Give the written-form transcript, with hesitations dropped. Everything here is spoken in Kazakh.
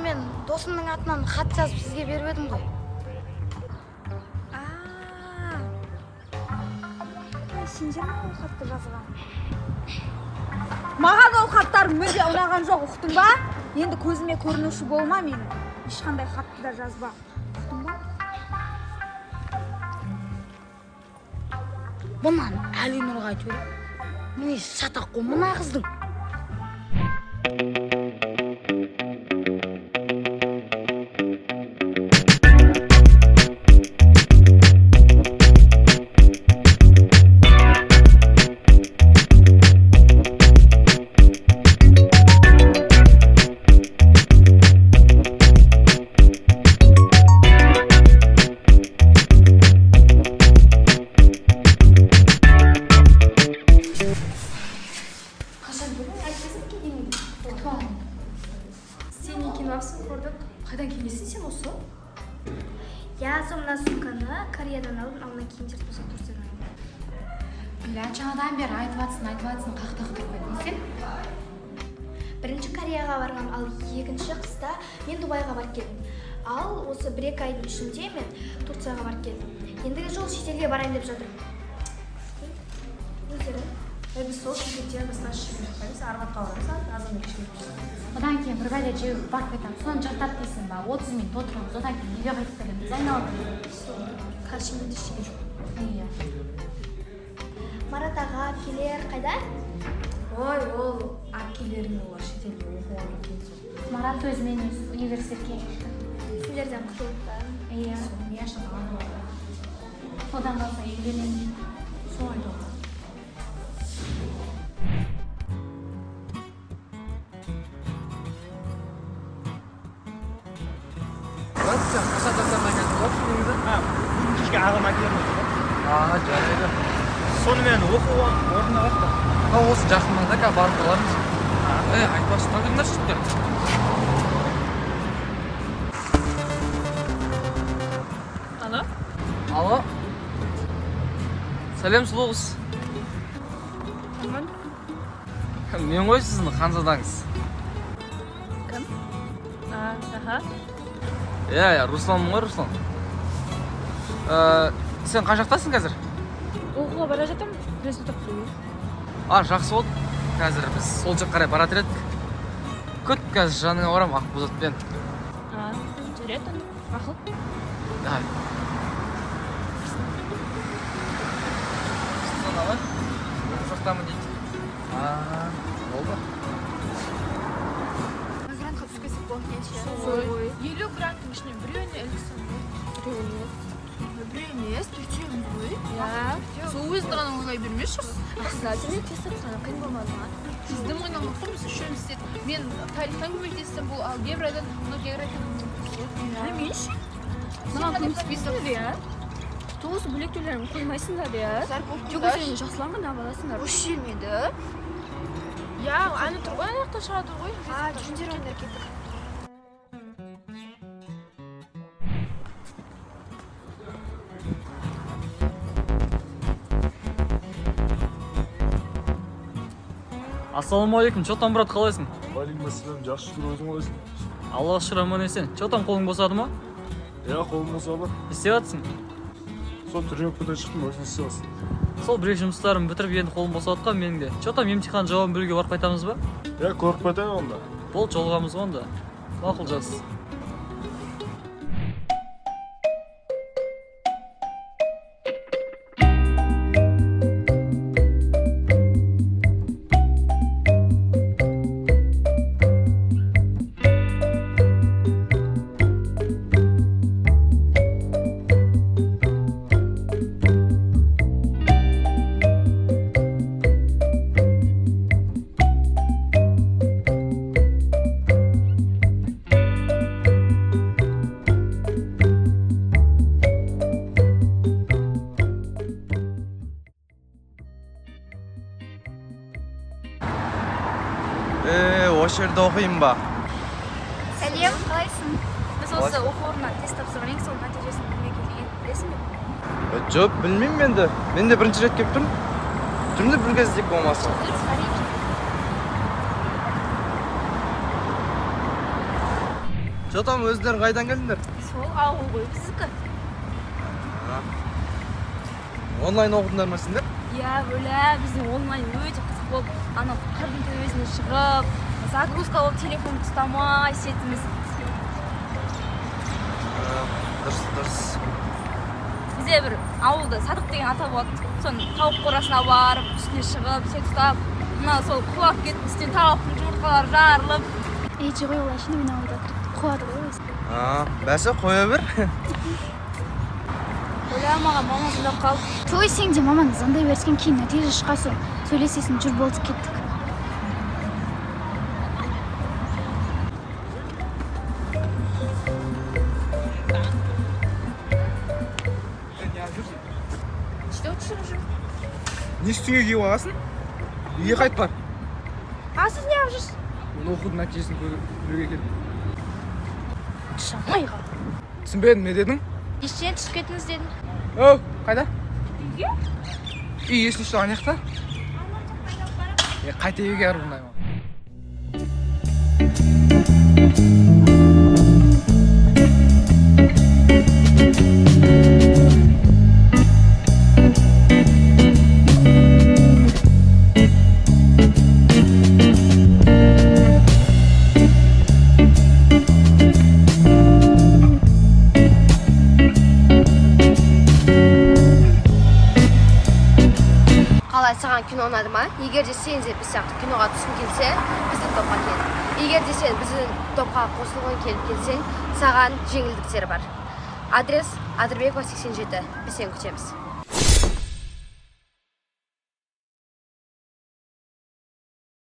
мен досымның атынан хат жазып сізге беріп едім ғой. Сендер ме ол хатты жазған? Маған ол хаттар мүлде ұнаған жоқ, ұқтың ба? Енді көзіме көрінуші болма менің. Ешқандай хатты да жазба. Ұқтың ба? Бұнан Әлинұрға айтып еді. Міне шатақ қой мына қыздың. Қайдан келесің сен осы? Я сомна сумканы Кореядан алып, алына киім жерді болса тұрсын айым. Бля, жаңадан бері айтыватсың, қақтық деп қойдың сен? Бірінші Кореяға барғам, ал екінші қыста мен Дубайға барып келдім. Ал осы 1-2 айдың ішінде мен Турцияға барып келдім. Ендігі жол шетелге барайын деп жатырмын. Өздері? Біз сол шетелде біз наш шетелге жақпаймыз, Арбатқа барамыз, азан кешке жүрміз. Одан кейін бір бәле жеуіп барып қайтамыз, соны жаттап дейсің ба, 30 минут отырамыз, одан кейін үйге қайтып келеміз, айналып. Қаршымда ештеңе жоқ. Иә. Марат аға, әпкелер қайда? Ой, ол әпкелерің олар шетелге оқуға кеткен соң. Марат өзімен өзі университетке кетті. Сендерден құтылып па? Иә. Мен шатаған ғой. Одан қалса үйленемін. Солай да. Сен қашан жасардан келдің ғой негізі? Кешке ағам әкелемін. Жарайды. Сонымен оқу орнына қашта? Осы жақында да барып қалармыз. Айтпашы, тыңдаршы жігіттер. Алло. Сәлем, сұлу қыз. Мен ғой сіздің ханзадаңыз. Кім? Иә, Русланмын ғой, Руслан. Сен қай жақтасың қазір? Оқуға бара жатырмын, результат қойып. Жақсы болды. Қазір біз сол жақ қарай баратыр едік. Күт қазір жаныңа барам Ақбозатпен. Жарайды, ақыл. Руслан ағай, ол жақтамын дейді. Болды. Грантқа түскесіп болған ше. 50 гранттың ішінен біреуіне іліксін ғой. Біреу емес, төртеуіміз ғой. Сол өзін ғана оңай бермеші. Кстати, мен тест тапсырғанда қиын болмады ма? Сіздің ойнамақ қой, біз үшеуміз істедік. Мен тарихтан көмектестім, бұл алгебрадан, мына географиядан білмейші. Маған көмектеспейсің бе, иә? Тоғысы бөлек төлерін қоймайсыңдар, иә? Жоқ, сен жақсыланған абаласыңдар. Ұш желмеді. Я, әні тұр ғой, аяқта шығады ғой. Жүріндер ойындар кеттік. Ассалаумағалейкум, Чотан брат, қалайсың? Уағалейкумассалам, жақсы шүкір, өзің қалайсың? Аллаға шүкір, аман есен. Чотан, қолың босады ма? Иә, қолым босады. Не істеп жатсың? Сол тренировкадан шықтым, өзің істеп жатсың. Сол бір жұмыстарым бітіріп енді қолым босатқан менің де. Чотан, емтихан жауабын білуге барып қайтамыз ба? Иә, көріп қайтайын онда. Болды, жолығамыз ғой онда. Мақұл, жақсы. Осы жерде оқиын ба? Сәлем, қалайсың? Біз осы оқу орнынан тест тапсырған ең сол нәтижесін білмей келген, білесің бе? Жоқ, білмеймін енді. Мен де бірінші рет келіп тұрмын. Жүрімді бір кез іздеп болмасын. Жотам, өздерің қайдан келдіңдер? Сол ауыл ғой біздікі. Онлайн оқыдыңдар ма сендер? Иә, бөлә, біздің онлайн өте қызық болып, ана қардың төбесіне шығып, загрузка болып телефон ұстамай сетіміз. Дұрыс. Бізде бір ауылда Садық деген ата болады. Соның тауық қорасына барып, үстіне шығып, сет ұстап, мына сол құлап кетіп, үстіне тауықтың жұмыртқалары жарылып. Ейші ғой олай шыны мен ауылда қуады ғой өзі. Бәсі қоя бер. Бөлә маған мама звондап қалды. Той сен де маманы звондай берскен кейін нәтиже шыққасын. Сөйлесесің, жүр болдық кеттік. Не үстіңе киіп аласың? Үйге қайт бар. Сіз не алып жүрсіз? Мен оқудың нәтижесін көруге келдім. Шамайға. Түсінбедім, не дедің? Ештен түсіп кетіңіз дедім. Оу, қайда? Үйге? Үй есін ұштаған яқта? Қайта үйге арғындаймын. Қалай, саған кино ұнады ма? Егер де сен де біз сияқты киноға түскің келсе, біздің топқа кел. Егер де сен біздің топқа қосылғың келіп келсең, саған жеңілдіктер бар. Адрес Адырбекова 87. Біз сені күтеміз.